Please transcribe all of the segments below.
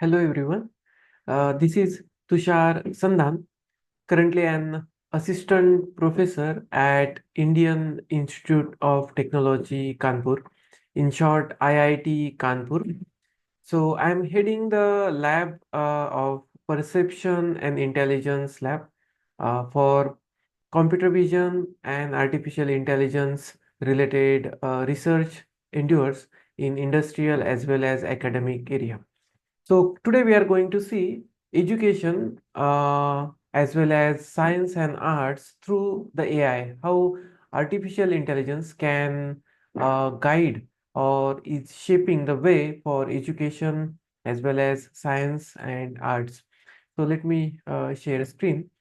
Hello everyone. This is Tushar Sandhan, currently an assistant professor at Indian Institute of Technology, Kanpur, in short IIT Kanpur. So I'm heading the lab of Perception and Intelligence lab for computer vision and artificial intelligence related research endures in industrial as well as academic area. So today we are going to see education as well as science and arts through the AI, how artificial intelligence can guide or is shaping the way for education as well as science and arts. So let me share a screen.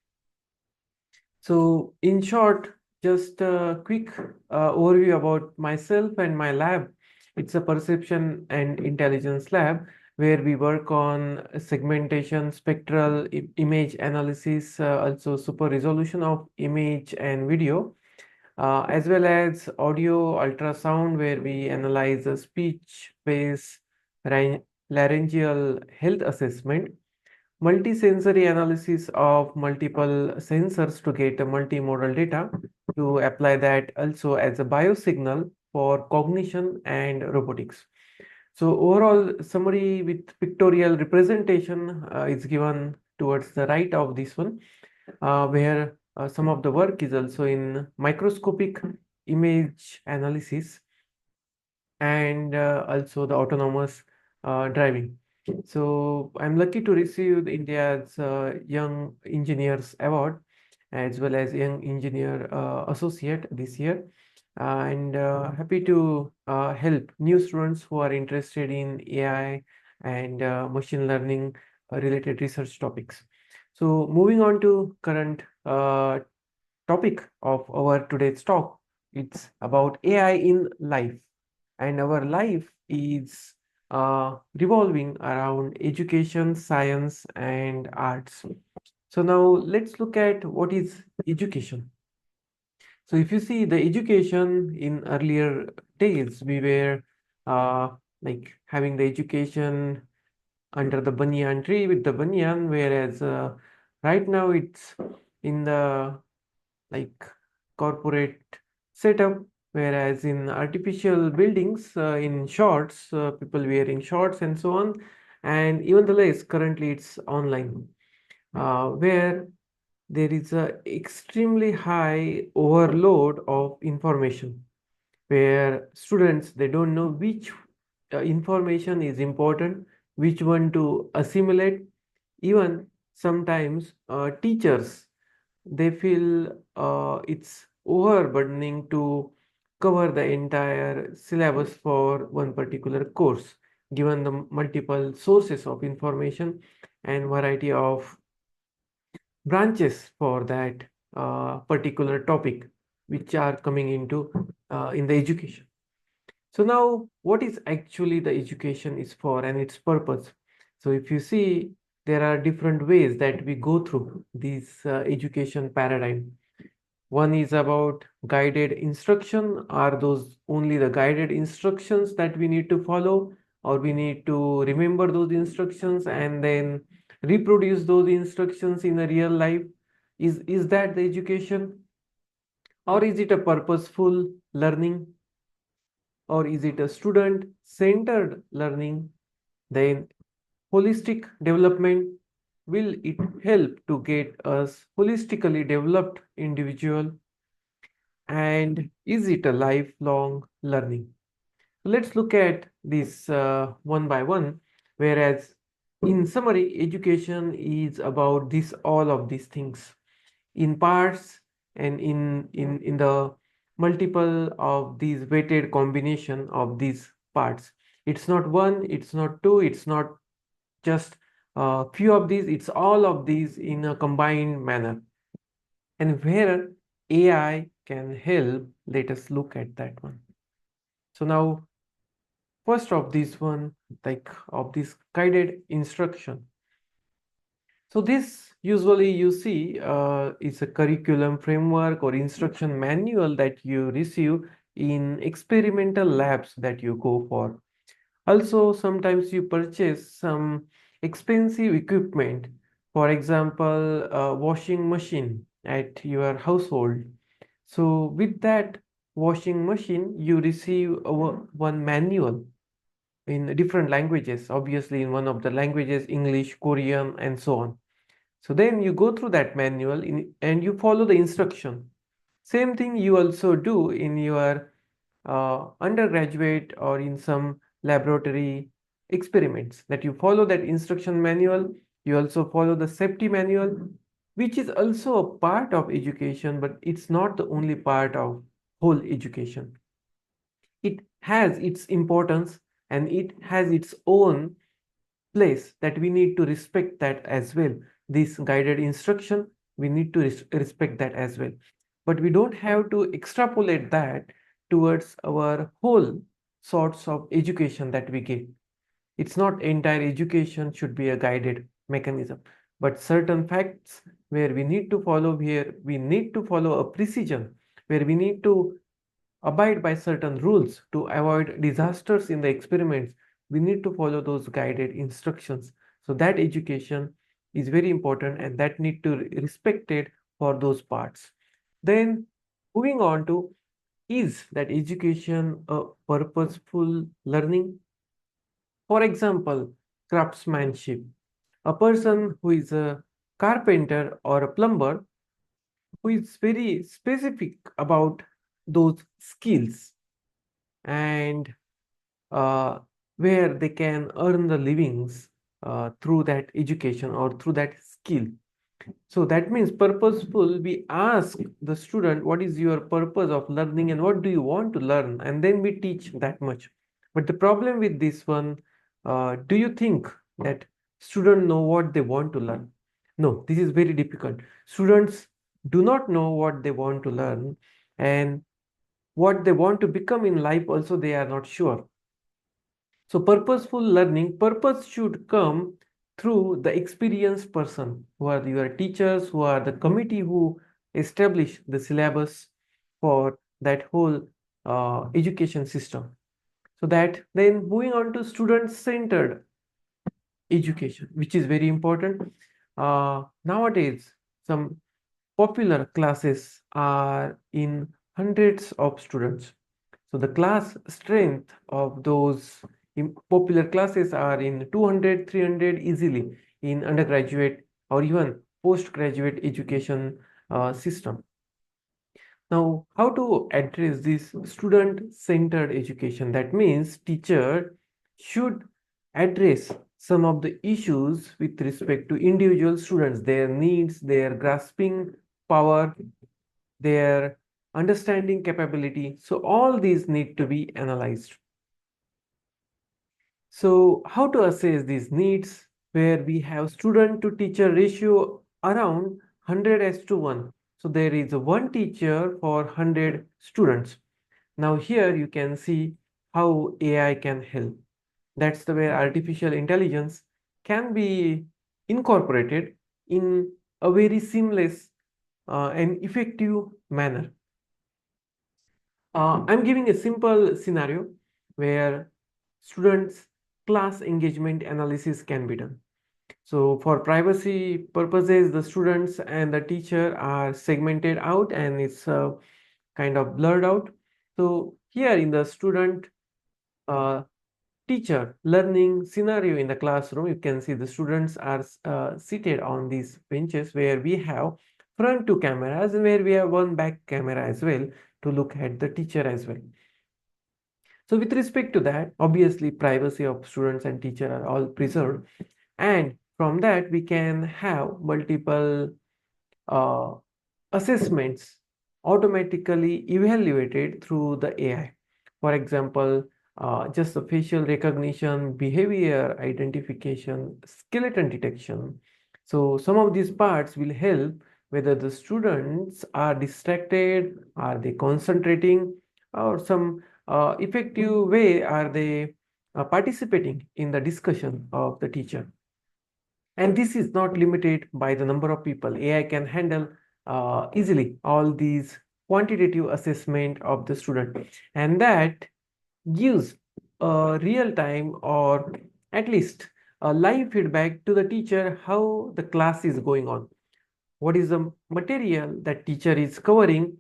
So in short, just a quick overview about myself and my lab. It's a perception and intelligence lab where we work on segmentation, spectral image analysis, also super resolution of image and video, as well as audio ultrasound where we analyze the speech, face, laryngeal health assessment, multisensory analysis of multiple sensors to get a multimodal data to apply that also as a biosignal for cognition and robotics. So overall summary with pictorial representation is given towards the right of this one, where some of the work is also in microscopic image analysis and also the autonomous driving. So I'm lucky to receive India's Young Engineers Award as well as Young Engineer Associate this year. And happy to help new students who are interested in AI and machine learning related research topics. So moving on to current topic of our today's talk, it's about AI in life, and our life is revolving around education, science, and arts. So now let's look at what is education. So if you see the education in earlier days, we were uh, like having the education under the banyan tree with the banyan, whereas right now it's in the like corporate setup, whereas in artificial buildings, in shorts, people wearing shorts and so on, and even the less currently it's online, where there is a extremely high overload of information, where students they don't know which information is important, which one to assimilate. Even sometimes teachers they feel it's overburdening to cover the entire syllabus for one particular course, given the multiple sources of information and variety of branches for that particular topic which are coming into in the education. So now what is actually the education is for and its purpose? So if you see, there are different ways that we go through this education paradigm. One is about guided instruction. Are those only the guided instructions that we need to follow, or we need to remember those instructions and then reproduce those instructions in a real life? Is that the education? Or is it a purposeful learning? Or is it a student-centered learning? Then holistic development, will it help to get us holistically developed individual? And is it a lifelong learning? Let's look at this one by one. Whereas in summary, education is about this all of these things in parts and in the multiple of these weighted combination of these parts. It's not one, it's not two, it's not just a few of these, it's all of these in a combined manner. And where AI can help, let us look at that one. So now, first of this one, like of this guided instruction. So this usually you see is a curriculum framework or instruction manual that you receive in experimental labs that you go for. Also, sometimes you purchase some expensive equipment, for example, a washing machine at your household. So with that washing machine, you receive one manual in different languages, obviously in one of the languages, English, Korean, and so on. So then you go through that manual and you follow the instruction. Same thing you also do in your undergraduate or in some laboratory experiments, that you follow that instruction manual. You also follow the safety manual, which is also a part of education, but it's not the only part of whole education. It has its importance and it has its own place, that we need to respect that as well. This guided instruction, we need to respect that as well. But we don't have to extrapolate that towards our whole sorts of education that we give. It's not entire education should be a guided mechanism, but certain facts where we need to follow, where we need to follow a precision, where we need to abide by certain rules to avoid disasters in the experiments, we need to follow those guided instructions. So that education is very important and that need to be respected for those parts. Then moving on to, is that education a purposeful learning? For example, craftsmanship. A person who is a carpenter or a plumber who is very specific about those skills and uh, where they can earn the livings through that education or through that skill. So that means purposeful. We ask the student, what is your purpose of learning and what do you want to learn? And then we teach that much. But the problem with this one, do you think that students know what they want to learn? No, this is very difficult. Students do not know what they want to learn, and what they want to become in life also they are not sure. So purposeful learning, purpose should come through the experienced person, who are your teachers, who are the committee who establish the syllabus for that whole education system. So that then moving on to student-centered education, which is very important. Nowadays, some popular classes are in hundreds of students. So the class strength of those popular classes are in 200, 300 easily in undergraduate or even postgraduate education system. Now, how to address this student-centered education? That means teacher should address some of the issues with respect to individual students, their needs, their grasping power, their understanding capability. So all these need to be analyzed. So how to assess these needs, where we have student to teacher ratio around 100:1. So there is one teacher for 100 students. Now here you can see how AI can help. That's the way artificial intelligence can be incorporated in a very seamless and effective manner. I'm giving a simple scenario where students' class engagement analysis can be done. So for privacy purposes, the students and the teacher are segmented out and it's kind of blurred out. So here in the student uh, teacher learning scenario in the classroom, you can see the students are seated on these benches where we have front two cameras and where we have one back camera as well to look at the teacher as well. So with respect to that, obviously privacy of students and teacher are all preserved. And from that, we can have multiple uh, assessments automatically evaluated through the AI. For example, just the facial recognition, behavior identification, skeleton detection. So some of these parts will help whether the students are distracted, are they concentrating, or some effective way are they participating in the discussion of the teacher. And this is not limited by the number of people. AI can handle easily all these quantitative assessment of the student. And that gives a real time or at least live feedback to the teacher how the class is going on, what is the material that teacher is covering,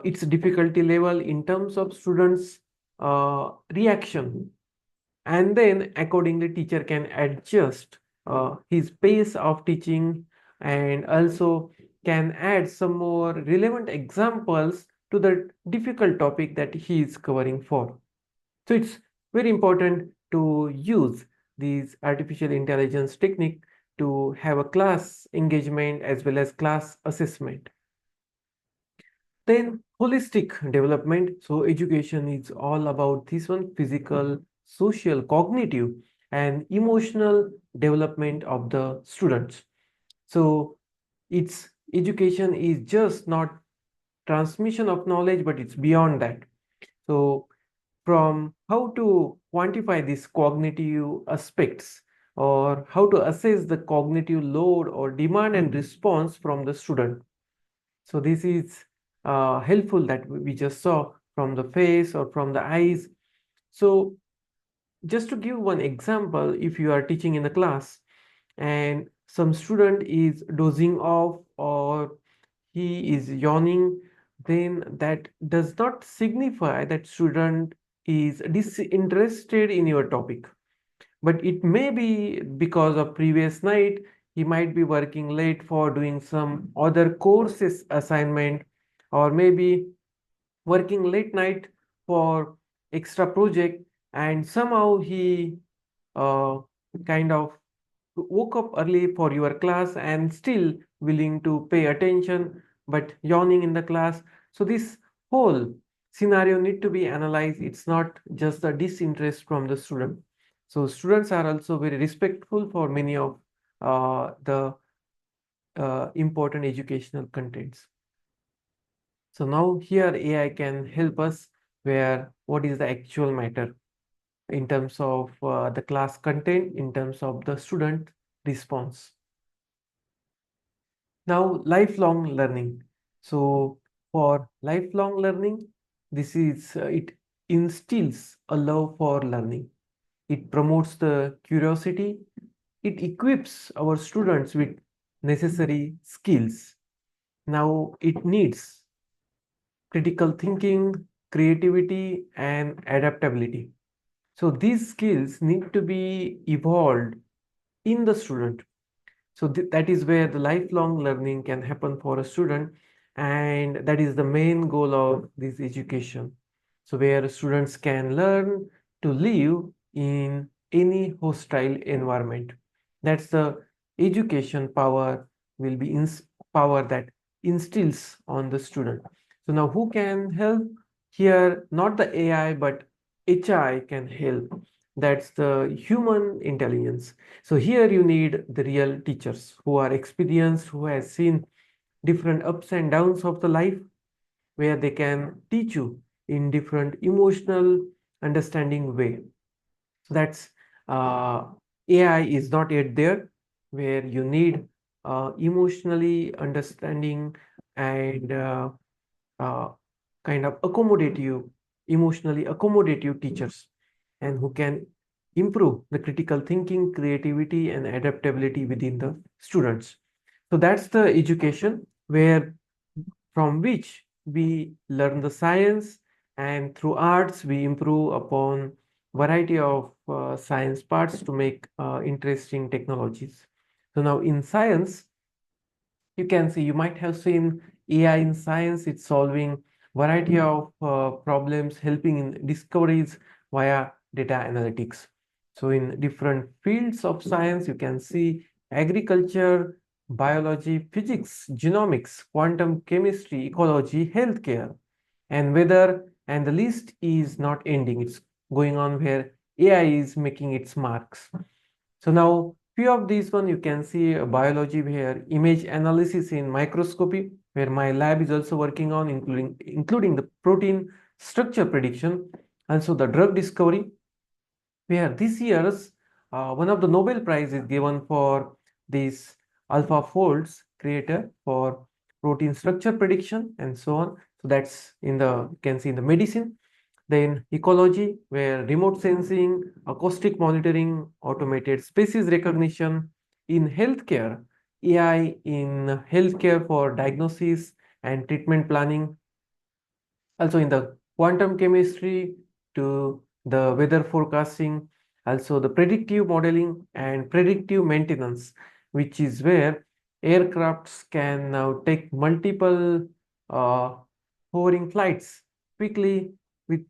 its difficulty level in terms of students reaction, and then accordingly teacher can adjust his pace of teaching, and also can add some more relevant examples to the difficult topic that he is covering for. So it's very important to use these artificial intelligence technique to have a class engagement as well as class assessment. Then holistic development. So education is all about this one: physical, social, cognitive, and emotional development of the students. So its education is just not transmission of knowledge, but it's beyond that. So from how to quantify these cognitive aspects, or how to assess the cognitive load or demand and response from the student. So this is helpful that we just saw from the face or from the eyes. So just to give one example, if you are teaching in the class and some student is dozing off or he is yawning, then that does not signify that student is disinterested in your topic. But it may be because of previous night, he might be working late for doing some other courses assignment, or maybe working late night for extra project, and somehow he uh, kind of woke up early for your class and still willing to pay attention but yawning in the class. So this whole scenario need to be analyzed. It's not just the disinterest from the student. So students are also very respectful for many of the important educational contents. So now here AI can help us where what is the actual matter in terms of the class content, in terms of the student response. Now, lifelong learning. So for lifelong learning, this is it instills a love for learning. It promotes the curiosity. It equips our students with necessary skills. Now it needs critical thinking, creativity, and adaptability. So these skills need to be evolved in the student. So that is where the lifelong learning can happen for a student, and that is the main goal of this education. So where students can learn to live in any hostile environment. That's the education power will be power that instills on the student. So now who can help here? Not the AI, but HI can help. That's the human intelligence. So here you need the real teachers who are experienced, who has seen different ups and downs of the life, where they can teach you in different emotional understanding way. So that's AI is not yet there, where you need emotionally understanding and uh, kind of accommodative, emotionally accommodative teachers, and who can improve the critical thinking, creativity, and adaptability within the students. So that's the education where from which we learn the science, and through arts we improve upon variety of science parts to make interesting technologies. So now in science, you can see, you might have seen AI in science. It's solving variety of problems, helping in discoveries via data analytics. So in different fields of science, you can see agriculture, biology, physics, genomics, quantum chemistry, ecology, healthcare, and weather, and the list is not ending. It's going on where AI is making its marks. So now few of these one you can see biology, where image analysis in microscopy, where my lab is also working on, including the protein structure prediction, also the drug discovery, where this year's one of the Nobel Prize is given for this AlphaFolds creator for protein structure prediction and so on. So that's in the, you can see in the medicine. Then ecology, where remote sensing, acoustic monitoring, automated species recognition. In healthcare, AI in healthcare for diagnosis and treatment planning. Also in the quantum chemistry to the weather forecasting, also the predictive modeling and predictive maintenance, which is where aircrafts can now take multiple uh, hovering flights quickly with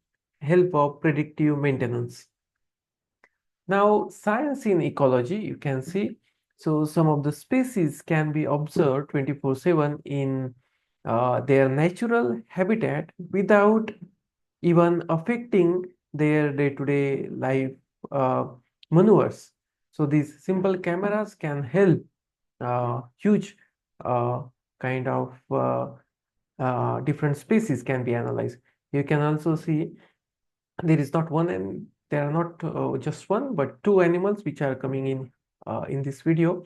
help of predictive maintenance. Now, science in ecology, you can see, so some of the species can be observed 24/7 in their natural habitat without even affecting their day-to-day life uh, maneuvers. So these simple cameras can help huge uh, kind of different species can be analyzed. You can also see there is not one, and there are not just one but two animals which are coming in this video,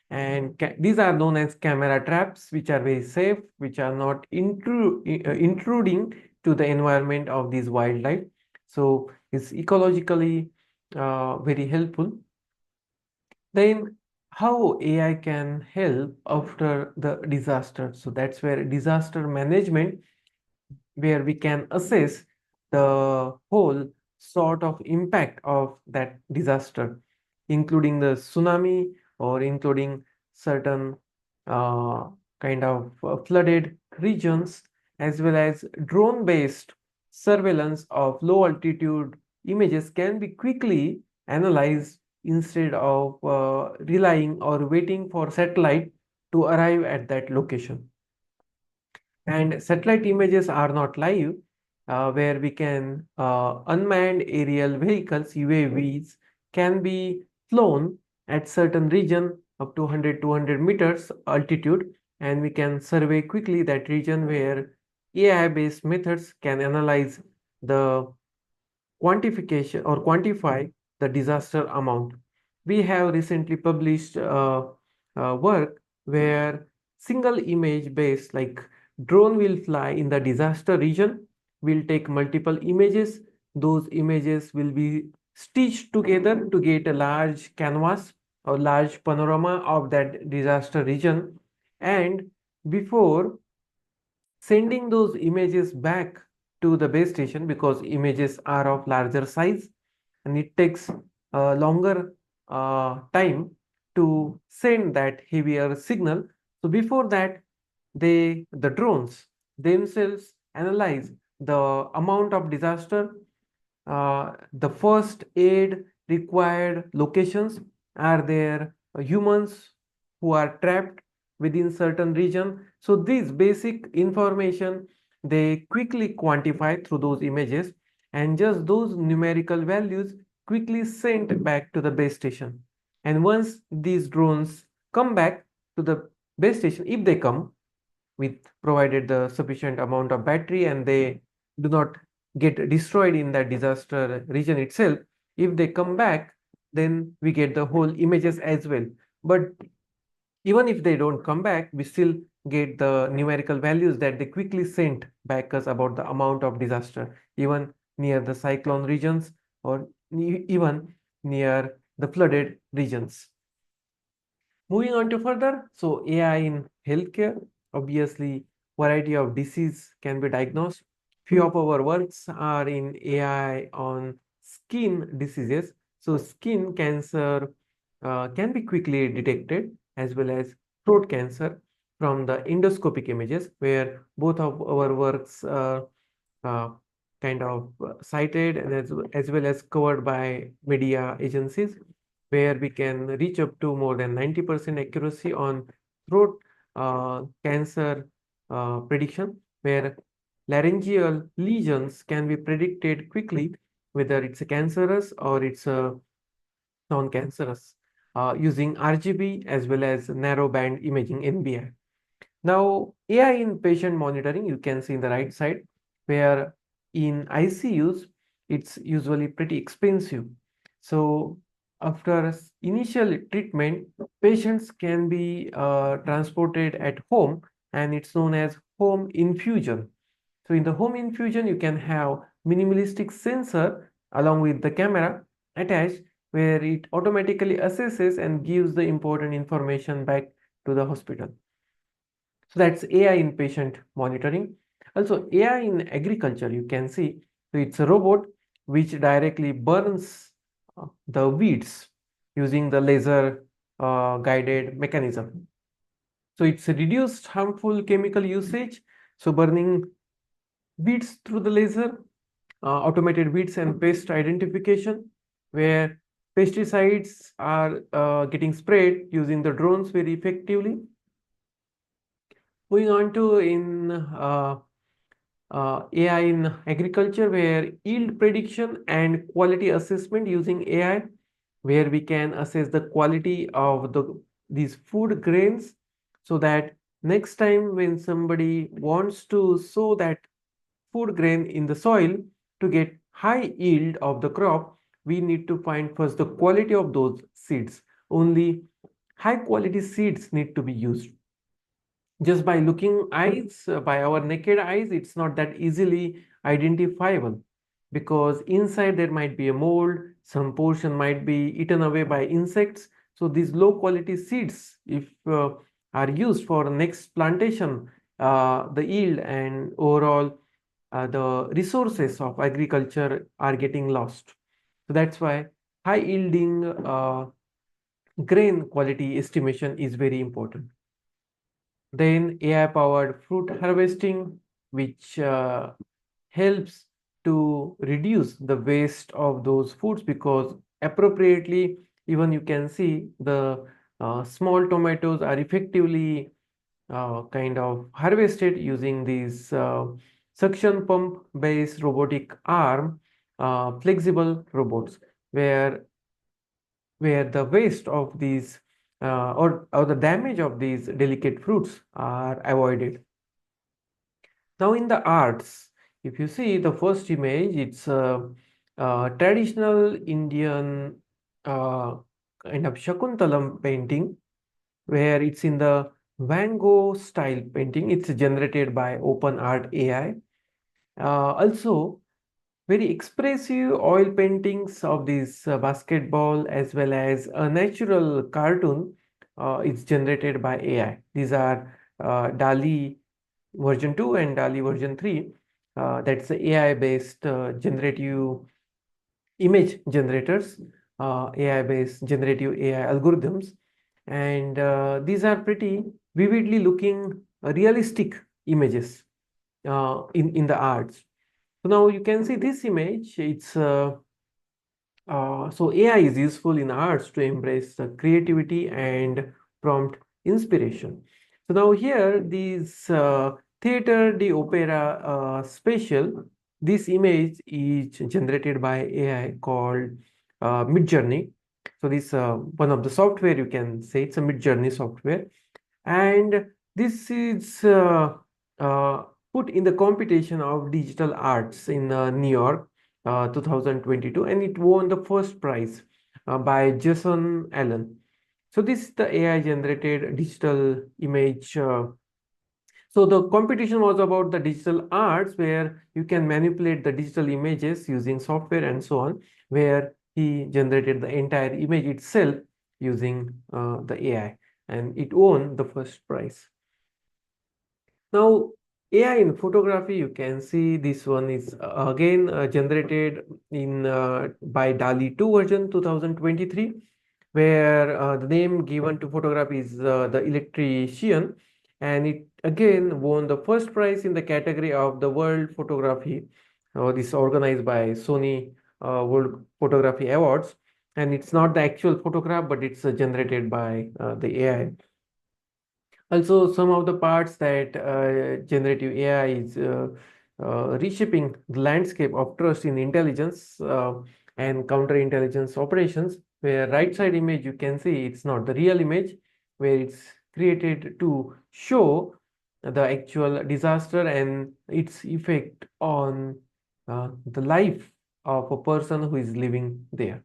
and these are known as camera traps, which are very safe, which are not intruding to the environment of these wildlife. So it's ecologically very helpful. Then how AI can help after the disaster. So that's where disaster management, where we can assess the whole sort of impact of that disaster, including the tsunami or including certain uh, kind of flooded regions, as well as drone-based surveillance of low altitude images can be quickly analyzed instead of relying or waiting for satellite to arrive at that location. And satellite images are not live, where we can unmanned aerial vehicles, UAVs, can be flown at certain region up to 100, 200 meters altitude, and we can survey quickly that region where AI-based methods can analyze the quantification or quantify the disaster amount. We have recently published work where single image based, like drone will fly in the disaster region, will take multiple images. Those images will be stitched together to get a large canvas or large panorama of that disaster region. And before sending those images back to the base station, because images are of larger size and it takes a longer time to send that heavier signal. So before that, the drones themselves analyze the amount of disaster, the first aid required locations, are there humans who are trapped within certain region. So these basic information they quickly quantify through those images, and just those numerical values quickly sent back to the base station. And once these drones come back to the base station, if they come with provided the sufficient amount of battery and they do not get destroyed in that disaster region itself, if they come back, then we get the whole images as well. But even if they don't come back, we still get the numerical values that they quickly sent back us about the amount of disaster, even near the cyclone regions or even near the flooded regions. Moving on to further, so AI in healthcare, obviously variety of disease can be diagnosed. Few of our works are in AI on skin diseases. So skin cancer can be quickly detected, as well as throat cancer from the endoscopic images, where both of our works are uh, kind of cited and as well as covered by media agencies, where we can reach up to more than 90% accuracy on throat cancer prediction, where laryngeal lesions can be predicted quickly whether it's a cancerous or it's a non-cancerous using RGB as well as narrowband imaging NBI. Now, AI in patient monitoring, you can see in the right side, where in ICUs, it's usually pretty expensive. So after initial treatment, patients can be transported at home, and it's known as home infusion. So in the home infusion, you can have minimalistic sensor along with the camera attached, where it automatically assesses and gives the important information back to the hospital. So that's AI in patient monitoring. Also, AI in agriculture, you can see, so it's a robot which directly burns the weeds using the laser guided mechanism. So it's reduced harmful chemical usage. So burning weeds through the laser, automated weeds and pest identification, where pesticides are getting sprayed using the drones very effectively. Moving on to in AI in agriculture, where yield prediction and quality assessment using AI, where we can assess the quality of these food grains, so that next time when somebody wants to sow that food grain in the soil to get high yield of the crop, we need to find first the quality of those seeds. Only high quality seeds need to be used. Just by looking eyes, by our naked eyes, it's not that easily identifiable, because inside there might be a mold, some portion might be eaten away by insects. So these low quality seeds, if are used for next plantation, the yield and overall the resources of agriculture are getting lost. So that's why high yielding grain quality estimation is very important. Then AI-powered fruit harvesting, which helps to reduce the waste of those foods, because appropriately, even you can see the small tomatoes are effectively kind of harvested using these suction pump based robotic arm flexible robots, where the waste of these or the damage of these delicate fruits are avoided. Now in the arts, if you see the first image, it's a traditional Indian uh, kind of Shakuntalam painting, where it's in the Van Gogh style painting. It's generated by OpenArt AI. Also, very expressive oil paintings of this basketball, as well as a natural cartoon is generated by AI. These are DALI version 2 and DALI version 3. That's the AI based generative image generators, AI based generative AI algorithms. And these are pretty vividly looking realistic images in the arts. So now you can see this image. It's so AI is useful in arts to embrace the creativity and prompt inspiration. So now here, these theater de opera special, this image is generated by AI called Midjourney. So this one of the software, you can say it's a Midjourney software, and this is uh, put in the competition of digital arts in New York 2022, and it won the first prize by Jason Allen. So this is the AI generated digital image. So the competition was about the digital arts, where you can manipulate the digital images using software and so on, where he generated the entire image itself using the AI, and it won the first prize. Now, AI in photography, you can see this one is again generated in by DALI 2 version 2023, where the name given to photography is the electrician, and it again won the first prize in the category of the world photography. This organized by Sony World Photography Awards, and it's not the actual photograph, but it's generated by the AI. Also, some of the parts that generative AI is reshaping the landscape of trust in intelligence and counterintelligence operations, where right side image you can see it's not the real image, where it's created to show the actual disaster and its effect on the life of a person who is living there.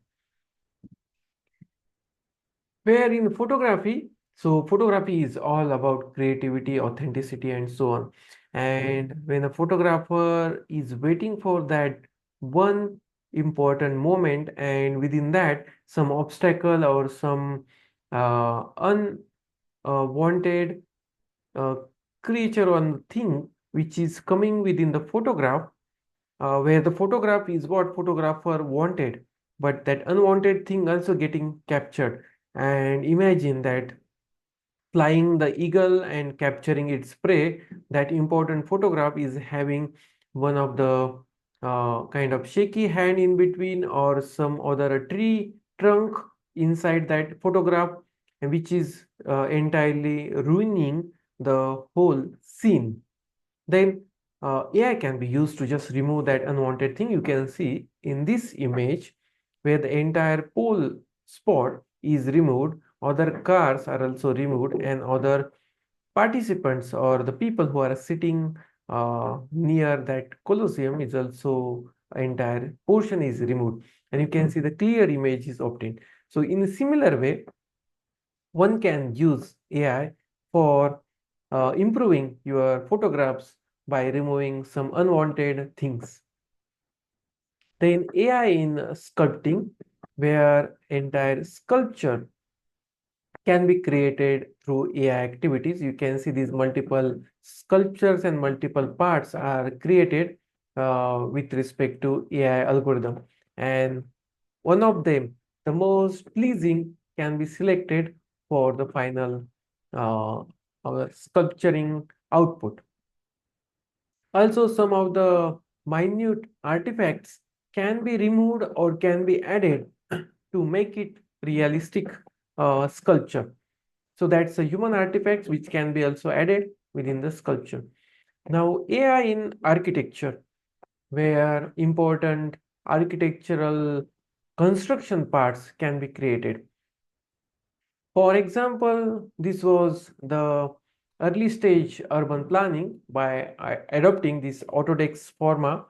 Where in photography, So photography is all about creativity, authenticity, and so on. And when a photographer is waiting for that one important moment, and within that, some obstacle or some unwanted uh, creature or thing which is coming within the photograph, where the photograph is what photographer wanted, but that unwanted thing also getting captured. And imagine that flying the eagle and capturing its prey, that important photograph is having one of the kind of shaky hand in between or some other tree trunk inside that photograph, which is entirely ruining the whole scene. Then AI can be used to just remove that unwanted thing. You can see in this image where the entire pole spot is removed, other cars are also removed, and other participants or the people who are sitting near that Colosseum is also entire portion is removed, and you can see the clear image is obtained. So in a similar way, one can use AI for improving your photographs by removing some unwanted things. Then AI in sculpting, where entire sculpture can be created through AI activities. You can see these multiple sculptures and multiple parts are created with respect to AI algorithm. And one of them, the most pleasing, can be selected for the final our sculpturing output. Also, some of the minute artifacts can be removed or can be added to make it realistic sculpture. So that's a human artifacts which can be also added within the sculpture. Now, AI in architecture, where important architectural construction parts can be created. For example, this was the early stage urban planning by adopting this Autodesk format.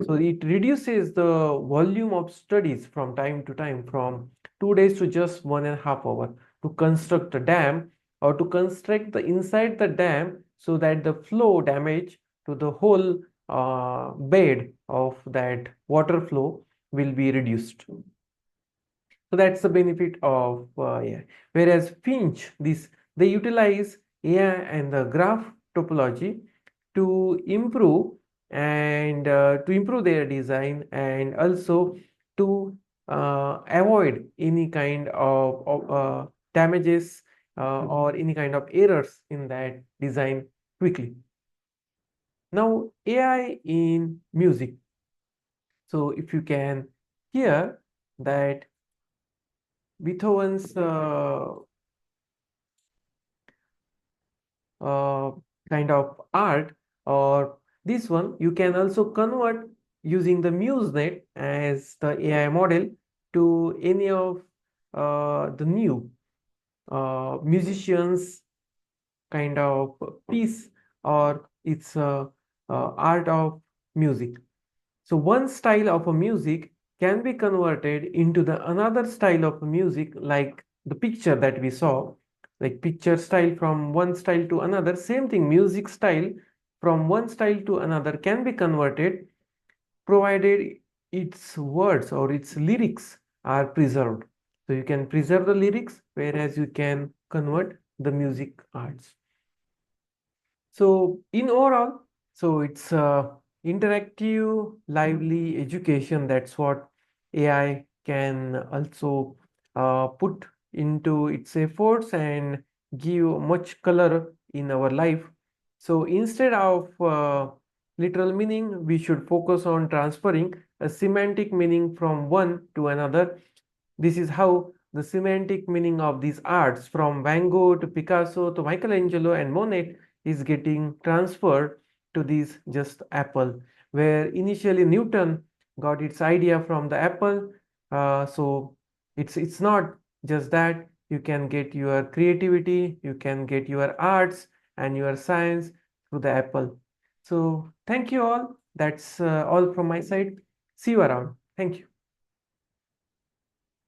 So it reduces the volume of studies from time to time from 2 days to just 1.5 hours to construct a dam or to construct the inside the dam so that the flow damage to the whole bed of that water flow will be reduced. So that's the benefit of AI. Whereas Finch, this they utilize AI and the graph topology to improve and to improve their design and also to avoid any kind of damages or any kind of errors in that design quickly. Now AI in music. So if you can hear that Beethoven's uh, kind of art, or this one you can also convert using the MuseNet as the AI model to any of the new musicians kind of piece or its art of music. So one style of a music can be converted into the another style of music, like the picture that we saw, like picture style from one style to another. Same thing, music style from one style to another can be converted, provided its words or its lyrics are preserved. So you can preserve the lyrics, whereas you can convert the music arts. So in overall, so it's interactive, lively education. That's what AI can also put into its efforts and give much color in our life. So instead of literal meaning, we should focus on transferring a semantic meaning from one to another. This is how the semantic meaning of these arts from Van Gogh to Picasso to Michelangelo and Monet is getting transferred to this just apple, where initially Newton got its idea from the apple. So it's not just that. You can get your creativity, you can get your arts and your science through the apple. So thank you all. That's all from my side. See you around. Thank you.